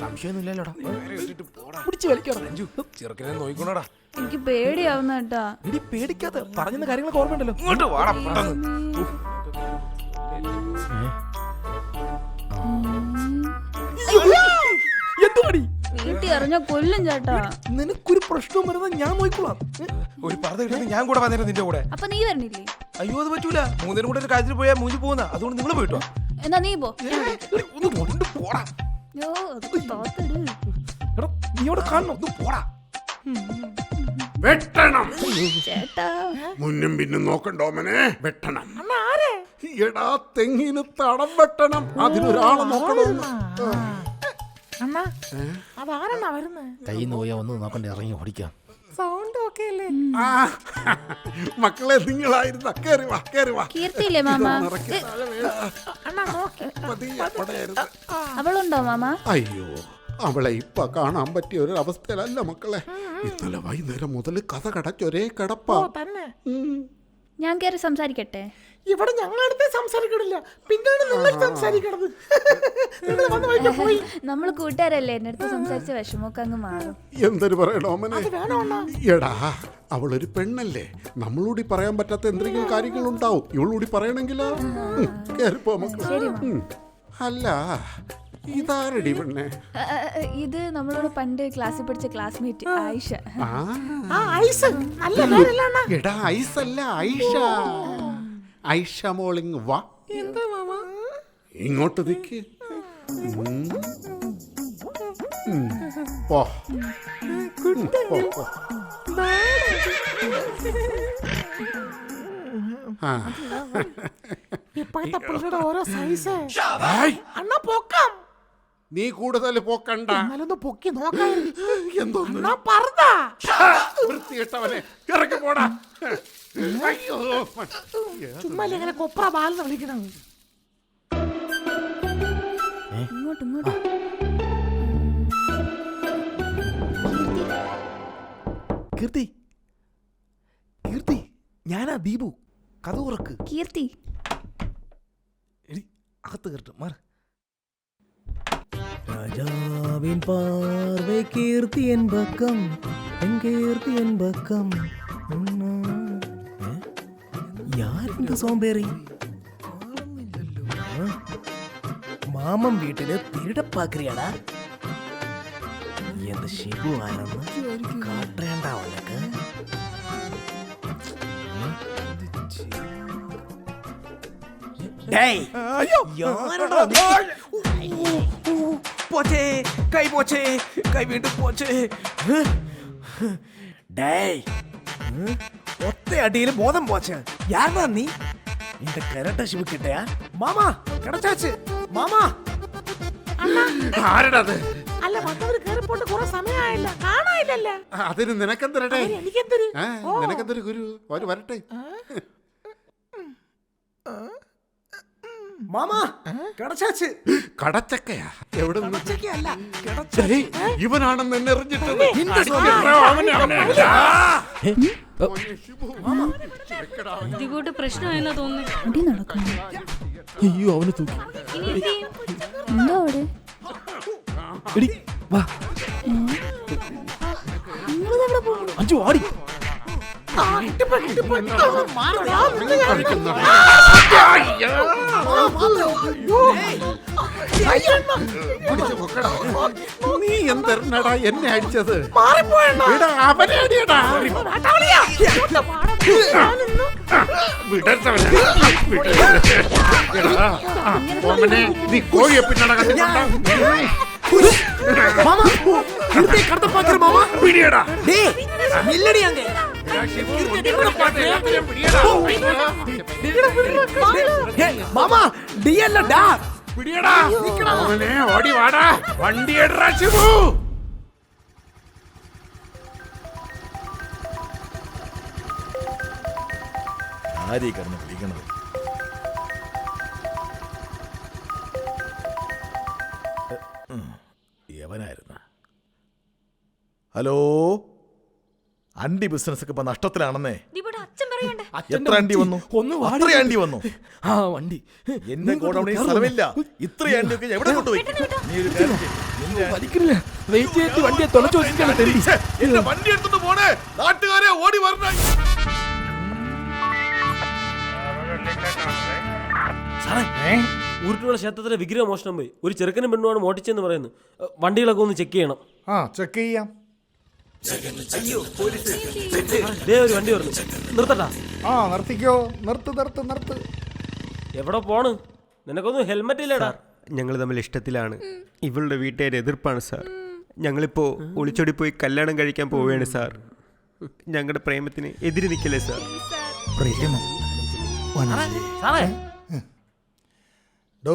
സംശയമൊന്നുമില്ലല്ലോടാ. പിടിച്ച് വലിക്കണം. ചെറുക്കനെ നോയിക്കോണടാ. എനിക്ക് പേടിയാവുന്ന കേട്ടാ. ഇടി പേടിക്കാതെ പറഞ്ഞ കാര്യങ്ങളൊക്കെ ഓർമ്മയുണ്ടല്ലോ. ഇങ്ങോട്ട് വാടാ പെട്ടെന്ന്. എന്തുവാടി വീട്ടിൽ അറിഞ്ഞ കൊല്ലും ചേട്ടാ. നിനക്കൊരു പ്രശ്നവും വരുന്നത് ഞാൻ നോക്കിക്കോളാം. ഒരു പർദ്ദ ഇട്ടിട്ട് ഞാൻ കൂടെ വന്നേരം നിന്റെ കൂടെ. അപ്പൊ നീ വരണില്ലേ? അയ്യോ അത് പറ്റൂല. മൂന്നിനും കൂടെ ഒരു കാര്യത്തിൽ പോയാൽ മൂഞ്ചി പോകുന്ന. അതുകൊണ്ട് നിങ്ങൾ പോയിട്ടോ. എന്നാ നീ പോ. ഒന്ന് കൊണ്ട് പോടാ. യ്യോ, അത് തോത്തിട്. എടാ നീ അവിടെ കാണണം. ഒന്ന് പോടാ. വെട്ടണം. ചേട്ടാ മുന്നും പിന്നും നോക്കണ്ടോമനെ, വെട്ടണം. എടാ തെങ്ങിന് തടം വെട്ടണം. അതിനൊരാളെ നോക്കണം. കൈ നോയാ ഒന്ന് നോക്കണ്ടേ, ഇറങ്ങി ഓടിക്കാം. മക്കളെ നിങ്ങളായിരുന്ന കേറി വാ, കേറി വാ. കീർത്തിയില്ലേ മാമ? അവളുണ്ടോ മാമ? അയ്യോ, അവളെ ഇപ്പൊ കാണാൻ പറ്റിയ ഒരു അവസ്ഥയിലല്ല മക്കളെ. ഇന്നലെ വൈകുന്നേരം മുതൽ കഥ കടച്ചൊരേ കിടപ്പാ. ഞാൻ കയറി സംസാരിക്കട്ടെ? ഇവിടെ ഞങ്ങളടുത്ത് സംസാരിക്കണില്ല, പിന്നാണ് നിങ്ങൾ സംസാരിക്കണത്. നമ്മൾ കൂട്ടുകാരല്ലേ, എന്റെ അടുത്ത് സംസാരിച്ച വിഷമമൊക്കെ അങ്ങ് മാറും. എന്തൊരു പറയണോമനെ. എടാ അവളൊരു പെണ്ണല്ലേ, നമ്മളൂടി പറയാൻ പറ്റാത്ത എന്തെങ്കിലും കാര്യങ്ങളുണ്ടാവും. ഇവളൂടി പറയണെങ്കിലോ? കേറിപ്പോ മക്കളെ. അല്ല ഇതാരടി പെണ്ണെ? ഇത് നമ്മളോട് പണ്ട് ക്ലാസ്സിൽ പഠിച്ച ക്ലാസ്മേറ്റ് ആയിഷ. എടാ ഐസല്ല, ഐഷ. ഐഷ മോളിങ് വാ. ഇങ്ങോട്ട് നിക്ക്. പോ. ഇപ്പോഴത്തെ പിള്ളേരുടെ ഓരോ സൈസ്. അണ്ണാ പൊക്കം. നീ കൂടുതൽ പോക്കണ്ട. എന്നാലൊന്ന് പൊക്കി നോക്കാം. എന്തോന്ന് വൃത്തിയിട്ടവനെ ഇറക്കി പോടാ. അയ്യോ ചുമ്മാ ഇങ്ങനെ കൊപ്ര ബാലെന്ന് വിളിക്കണം. ഇങ്ങോട്ട് ഇങ്ങോട്ട്. കീർത്തി, കീർത്തി, ഞാനാ ദീപു. കഥ ഉറക്ക്. കീർത്തി എടി അകത്ത് കയറിട്ട് മാറ്. രാജാവിൻ പാർവൈ കീർത്തി എൻ പക്കം, കീർത്തി എൻ പക്കം. யாருக்கு சோம்பேறி? மாமன் வீட்டுல திருட பாக்குறியாடா? எந்த ஷிபு ஆரம்ப காட்டுறேன்டா உனக்கு. டேய் ஐயோ யாரடா நீ? போச்சே கை, போச்சே கை, வீட்டு போச்சே. டேய் ஒத்த அடியில மோதம் போச்சு. யாரா நீ? இந்த கரட்ட ஷிபு கிட்டயா? மாமா கிடைச்சாச்சு മാമാ. ആരടത്? അല്ല വന്നവര് കേറിപ്പോട്ട് കുറെ സമയമായില്ല, കാണാനില്ലല്ലോ. അതിന് നിനക്കെന്തരട്ടെ? എനിക്കെന്തൊരു നിനക്കെന്തൊരു ഗുരു. അവര് വരട്ടെ. മാമാ കിടച്ചാച്ച്. കടച്ചക്കയാ? എവിടെ കിടച്ചക്കയല്ല, ഇവനാണെന്ന് എന്നെ എറിഞ്ഞിട്ടത്. ഇതികൂട്ട് പ്രശ്നമായെന്നാ തോന്നുന്നു. അയ്യോ അവന് തൂക്കി. എന്തോ അവിടെ? എടി വാ. നിങ്ങളിതെവിടെ പോകും? അഞ്ചു ആടി. നീ എന്തരടാ എന്നെ അടിച്ചത്? അവനെ അടിയടാ. നീ കോഴിയെ പിന്നട കണ്ടിട്ടുണ്ടോ? ഓടി വാടാ. വണ്ടി എടുറാ ശിവു. ആരീ കിടന്ന് വിളിക്കണത്? യവനായിരുന്ന. ഹലോ, അണ്ടി ബിസിനസ് ഒക്കെ ഇപ്പൊ നഷ്ടത്തിലാണെന്നേ. ഇവിടെ അച്ഛൻ എത്ര അണ്ടി വന്നു? അത്ര അണ്ടി വന്നു. ആ വണ്ടി എന്റെ ഗോഡൌണിൽ സ്ഥലമില്ല. ഇത്ര അണ്ടിയൊക്കെ എവിടെ കൊണ്ടുപോയി? നീ ഒരു കാര്യം ചെയ്യ്. നിന്റെ- വലിക്കില്ല വെയിറ്റ് ചെയ്തിട്ട് വണ്ടിയെ തുളച്ചു വെച്ചിട്ടാണ് തെണ്ടി. എന്റെ വണ്ടി എടുത്തിട്ട് പോണേ. നാട്ടുകാരെ ഓടി വരണേ. ഊരുട്ടുള്ള ക്ഷേത്രത്തിലെ വിഗ്രഹ മോഷണം പോയി. ഒരു ചെറുക്കനും പെണ്ണുമാണ് മോട്ടിച്ചെന്ന് പറയുന്നു. വണ്ടികളൊക്കെ ഒന്ന് ചെക്ക് ചെയ്യണം. ആ ചെക്ക് ചെയ്യാം. ദേ ഒരു വണ്ടി പറഞ്ഞു. നിർത്തട്ടാ? ആ നിർത്തിക്കോ. നിർത്ത്. എവിടെ പോണ്? നിനക്കൊന്നും ഹെൽമെറ്റ് ഇല്ലടാ. ഞങ്ങൾ തമ്മിൽ ഇഷ്ടത്തിലാണ്. ഇവളുടെ വീട്ടുകാർ എതിർപ്പാണ് സാർ. ഞങ്ങളിപ്പോൾ ഒളിച്ചോടി പോയി കല്യാണം കഴിക്കാൻ പോവുകയാണ് സാർ. ഞങ്ങളുടെ പ്രേമത്തിന് എതിര് നിൽക്കല്ലേ സാർ? പ്രേമം സാറേ ഡോ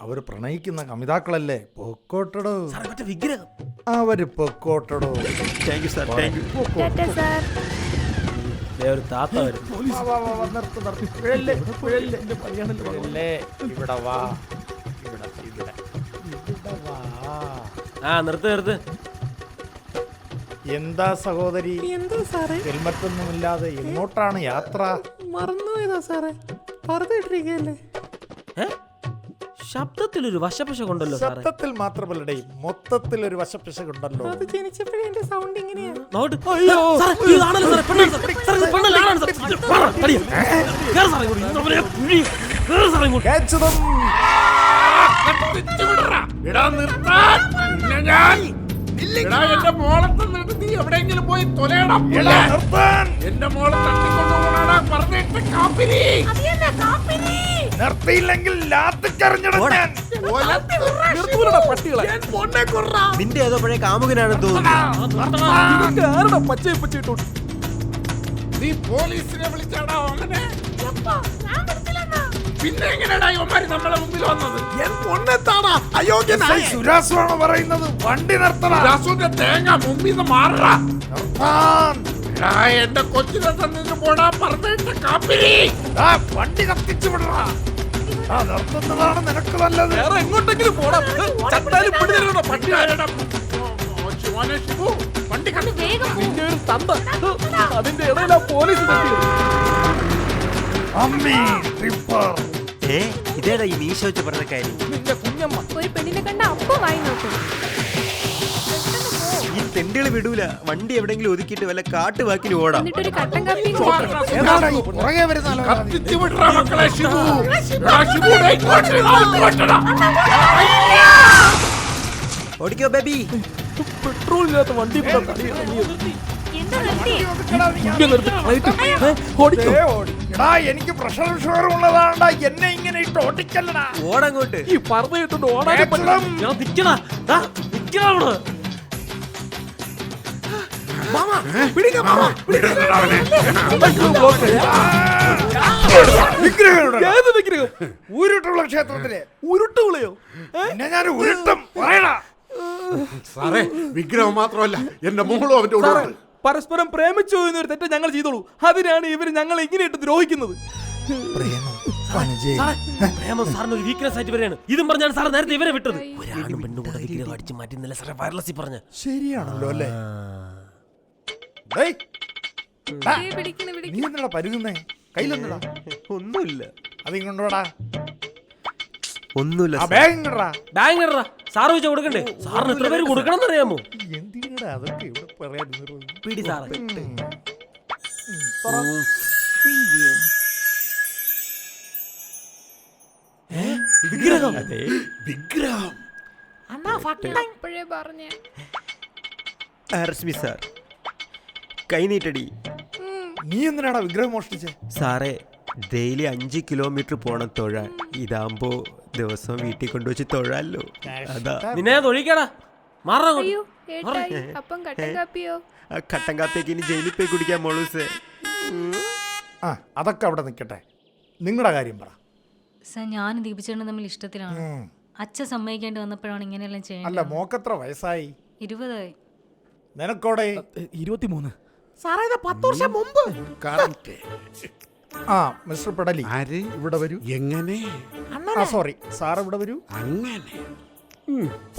അവര് പ്രണയിക്കുന്ന കമിതാക്കളല്ലേ? പൊക്കോട്ടടോ. സാറേ മറ്റേ വിഗ്രഹം. അവര് പൊക്കോട്ടടോ. Thank you sir, thank you. Tata sir. ദേ ഒരു താത്ത വരും. ഇവിടെ വാ. ആ നിർത്ത്. എന്താ സഹോദരി? എന്താ സാറേ? ഹെൽമറ്റ് ഒന്നുമില്ലാതെ എങ്ങോട്ടാണ് യാത്ര? മറന്നുപോയതാ സാറേ, പറഞ്ഞിട്ടിരിക്കല്ലേ. ശബ്ദത്തിലൊരു വശപശ കൊണ്ടല്ലോ സാറേ. ശബ്ദത്തിൽ മാത്രമല്ലടേ, മൊത്തത്തിൽ ഒരു വശപ്പിശകുണ്ടല്ലോ. അത് ജനിച്ചപ്പോഴേ എന്റെ സൗണ്ട് ഇങ്ങനെയാ. നോട്ട്. സാറേ, ഇതാണല്ലോ സാറേ, പെണ്ണാണ് സാറേ. സാറേ, ഇത് പെണ്ണല്ല, ആണാണ് സാറേ. വാ, അടിയാ. കേറ് സാറേ ഇങ്ങോട്ട്. ഇന്നവരെ കുഴി. കേറ് സാറേ ഇങ്ങോട്ട്. കേച്ചതും എന്റെ മോളെ തന്നിട്ട് നീ എവിടെയെങ്കിലും പോയി തൊലയണം. എന്റെ മോളെ തട്ടിക്കൊണ്ടുപോകണ പറഞ്ഞിട്ട് കാപ്പിരി നിർത്തിയില്ലെങ്കിൽ ലാത്തിച്ചറിഞ്ഞിടും ഞാൻ. നിന്റെ ഏതോ പഴയ കാമുകനാണെന്ന് തോന്നുന്നു. പച്ചയിട്ടോട്ട് നീ പോലീസിനെ വിളിച്ചാടാ അങ്ങനെ? പിന്നെ എങ്ങനെയാടാ ഇവന്മാര് നമ്മളെ മുമ്പിൽ വന്നത്? പൊന്നെത്താടാ അയോഗ്യനായി. സുരാസുവാണ് പറയുന്നത്. വണ്ടി നിർത്തണം. രാസുവിന്റെ തേങ്ങ മുമ്പിൽ നിന്ന് മാറടാ. എന്റെ കൊച്ചിനെ തന്നിട്ട് പോടാ പറഞ്ഞിട്ട് കാപ്പിരി. വണ്ടി കത്തിച്ചു വിടറാ. നിർത്തുന്നതാണ് നിനക്ക് നല്ലത്. വേറെ എങ്ങോട്ടെങ്കിലും പോടാ. ചത്താലും പിടിതരണോ പട്ടി. വണ്ടി കണ്ടു. നിന്റെ ഒരു തന്ത. അതിന്റെ ഇടയിലാ പോലീസ് തട്ടിയത്. അമ്മി ട്രിപ്പർ. ഇതേടാ ഈ മീശ വെച്ച് പറഞ്ഞ കാര്യം. നിന്റെ കുഞ്ഞമ്മ. ഒരു പെണ്ണിനെ കണ്ട അപ്പം വായി നോക്കും. ഈ തെണ്ടികള് വിടൂല. വണ്ടി എവിടെയെങ്കിലും ഒതുക്കിയിട്ട് വല്ല കാട്ടുവാക്കിന് ഓടാം. എന്നിട്ടൊരു കട്ടൻ കാപ്പി ഏതാടാ ഈ പുറകെ വരുന്ന ആള്? കത്തിച്ചു വിടറാ മക്കളെ. ശിവു ഇങ്ങോട്ടടാ. ഓടിക്കോ ബേബി. പെട്രോൾ ഇല്ലാത്ത വണ്ടി എന്താ നിർത്തി? ഓടിക്കോ. എടാ എനിക്ക് പ്രഷർ ഷുഗർ ഉള്ളതാണ്ടാ. എന്നെ ഇങ്ങനെ ഇട്ട് ഓട്ടിക്കല്ലടാ. ഓടങ്ങോട്ട്. ഈ പറഞ്ഞിട്ടുണ്ട് ഓടാനേ പറ്റില്ല. ഞാൻ നിക്കണ. നിക്കണ അവിടെ. ഏത് വിഗ്രഹം? ഊരുട്ടുള്ള ക്ഷേത്രത്തിലെ ഉരുട്ടുകളയോ? പിന്നെ ഞാൻ ഉരുട്ടും. പറയടാ. സാറേ വിഗ്രഹം മാത്രമല്ല എന്റെ മോളും അവന്റെ കൂടെ ഉണ്ട്. പരസ്പരം പ്രേമിച്ചു എന്നൊരു തെറ്റ് ഞങ്ങൾ ചെയ്തോളൂ. അതിനാണ് ഇവര് ഞങ്ങൾ ഇങ്ങനെയിട്ട് ദ്രോഹിക്കുന്നത്. പ്രേമം സാറിന് ഒരു വീക്ക്നെസ് ആയിട്ട് വരെയാണ്. ഇതും പറഞ്ഞാണ് സാർ നേരത്തെ ഇവരെ വിട്ടത്. ഒരാണും പെണ്ണും കൂടെ വിഗ്രഹം അടിച്ച് മാറ്റി ഇന്നലെ സാറേ വയർലെസ്സിൽ പറഞ്ഞ. ശരിയാണല്ലോ അല്ലേ? നീ എന്തിനാ പരുകുന്നേ? കയ്യിലെന്തിടാ? ഒന്നുമില്ല. അതിങ്ങോട്ടാ. ഒന്നുമില്ല. ആ ബാഗ് ഇങ്ങടാ. ബാങ്ക് ഇടറാ. സാറ് വെച്ചാൽ കൊടുക്കണ്ടേ? സാറിന് എത്ര പേര് കൊടുക്കണം എന്നറിയാമോ? എന്തിനാ അതൊക്കെ ഇവിടെ പറയാൻ? പിടി സാറേ. വിഗ്രഹം. വിഗ്രഹം. ഇപ്പോഴേ പറഞ്ഞേ. രശ്മി സാർ കൈനീട്ടടി. നീ എന്തിനാടാ വിഗ്രഹം മോഷ്ടിച്ചേ? സാറേ ഡെയിലി 5 കിലോമീറ്റർ പോണം തൊഴാൻ. ഇതാകുമ്പോ ദിവസം വീട്ടിൽ കൊണ്ടുവച്ച് തൊഴാല്ലോ. അതാ. നിന്നെ തൊഴിക്കടാ. മാറാ. അയ്യോ ഏട്ടായി, അപ്പം കട്ടൻ കാപ്പിയോ? ആ കട്ടൻ കാപ്പിയൊക്കെ ഇനി ജയിലിൽ പോയി കുടിക്കാൻ മോളൂസേ. ആ അതൊക്കെ അവിടെ നിൽക്കട്ടെ. നിങ്ങളുടെ കാര്യം പറ. സാർ ഞാൻ ദീപിച്ചേട്ടൻ തമ്മിൽ ഇഷ്ടത്തിലാണ്. അച്ഛൻ സമ്മതിക്കേണ്ടി വന്നപ്പോഴാണ് ഇങ്ങനെയെല്ലാം അല്ല ചെയ്യുന്നത്. മോക്കെത്ര വയസ്സായി? 20 നിനക്കോടെ? 23. സാറേ ഇത് 10 വർഷം മുമ്പ്. കറക്റ്റ്. ആ മിസ്റ്റർ പെടലി ഇവിടെ വരൂ. എങ്ങനെ? സോറി സാർ ഇവിടെ വരൂ. അങ്ങനെ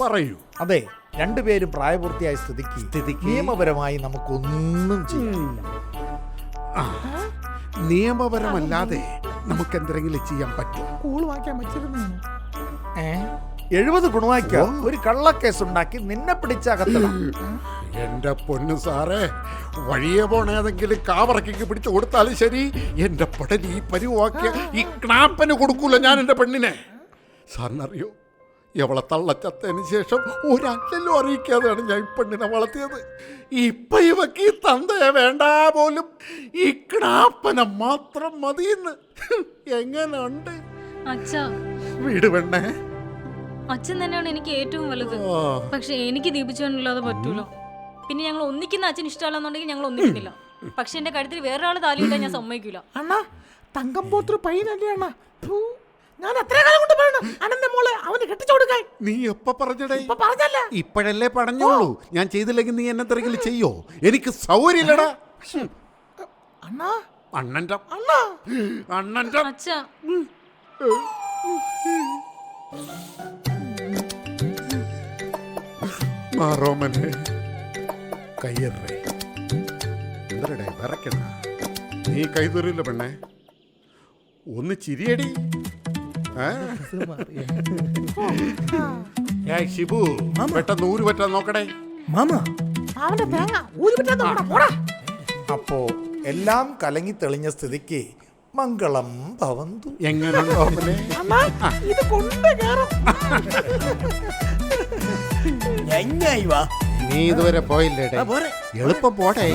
പറയൂ. അതെ, രണ്ടുപേരും പ്രായപൂർത്തിയായ സ്ഥിതിക്ക് നിയമപരമായി നമുക്കൊന്നും ചെയ്യാം. നിയമപരമല്ലാതെ നമുക്ക് എന്തെങ്കിലും ചെയ്യാൻ പറ്റും. കൂള് വാങ്ങിക്കാൻ പറ്റിരുന്നു. 70 ഗുണവാക്ക ഒരു കള്ളക്കേസ് ഉണ്ടാക്കി നിന്നെ പിടിച്ചകത്തണം. എന്റെ പൊന്നു സാറേ, വഴിയെ പോണേതെങ്കിലും കാവറക്കി പിടിച്ചു കൊടുത്താലും ശരി, എന്റെ പടൽ ഈ പരിവാക്കിയ ഈ ക്നാപ്പന് കൊടുക്കൂല ഞാൻ എന്റെ പെണ്ണിനെ. സാറിനറിയോ, എവളെ തള്ളച്ചത്തതിന് ശേഷം ഒരല്ലല്ലോ അറിയിക്കാതെയാണ് ഞാൻ ഈ പെണ്ണിനെ വളർത്തിയത്. ഇപ്പൊ ഇവക്ക് ഈ തന്തയെ വേണ്ട പോലും, ഈ ക്നാപ്പനെ മാത്രം മതിയെന്ന്. എങ്ങനുണ്ട് അച്ഛാ, വീട് പെണ്ണേ? അച്ഛൻ തന്നെയാണ് എനിക്ക് ഏറ്റവും വലുത്. പക്ഷെ എനിക്ക് ദീപിച്ചേട്ടനില്ലാതെ പറ്റൂല. പിന്നെ ഞങ്ങൾ ഒന്നിക്കുന്ന അച്ഛൻ ഇഷ്ടമല്ലെന്നുണ്ടെങ്കിൽ ഞങ്ങൾ ഒന്നിക്കുന്നില്ല. പക്ഷെ എന്റെ കഴുത്തിൽ വേറൊരാൾ താലിയിട്ടാൽ ഞാൻ സമ്മതിക്കൂല. അണ്ണാ, തങ്കം പോത്തൊരു പയ്യനല്ലേ അണ്ണാ? ഞാൻ എത്ര കാലം കൊണ്ട് പറയണം അണ്ണന്റെ മോളെ അവന് കെട്ടിച്ചു കൊടുക്കാൻ. നീ എപ്പ പറഞ്ഞടേ? പറഞ്ഞല്ല, ഇപ്പോഴല്ലേ പറഞ്ഞോളൂ. ഞാൻ ചെയ്തില്ലെങ്കിൽ നീ എന്നെ എന്തെങ്കിലും ചെയ്യോ? എനിക്ക് സൗകര്യമില്ലടാ. അണ്ണാ, അണ്ണന്റെ അണ്ണാ, അണ്ണന്റെ അച്ഛാ, മാറോമനെ കയ്യറേ എന്തരടേ വിറക്കണ? നീ കൈതറില്ല പെണ്ണേ, ഒന്ന് ചിരിയടി. ഷിബു, പെട്ടെന്ന് ഊര് പറ്റാൻ നോക്കടേ. മാമ അവന്റെ തേങ്ങ ഊരി പറ്റാൻ നോക്കണം, പോടാ. അപ്പോ എല്ലാം കലങ്ങി തെളിഞ്ഞ സ്ഥിതിക്ക് മംഗളം ഭവന്തു. എങ്ങനെയുണ്ടോ അവനെ? ഇത് കൊണ്ട് കേറും. എങ്ങായി വാ. നീ ഇതുവരെ പോയില്ലേടേ? പോരെ. എളുപ്പം പോടേ.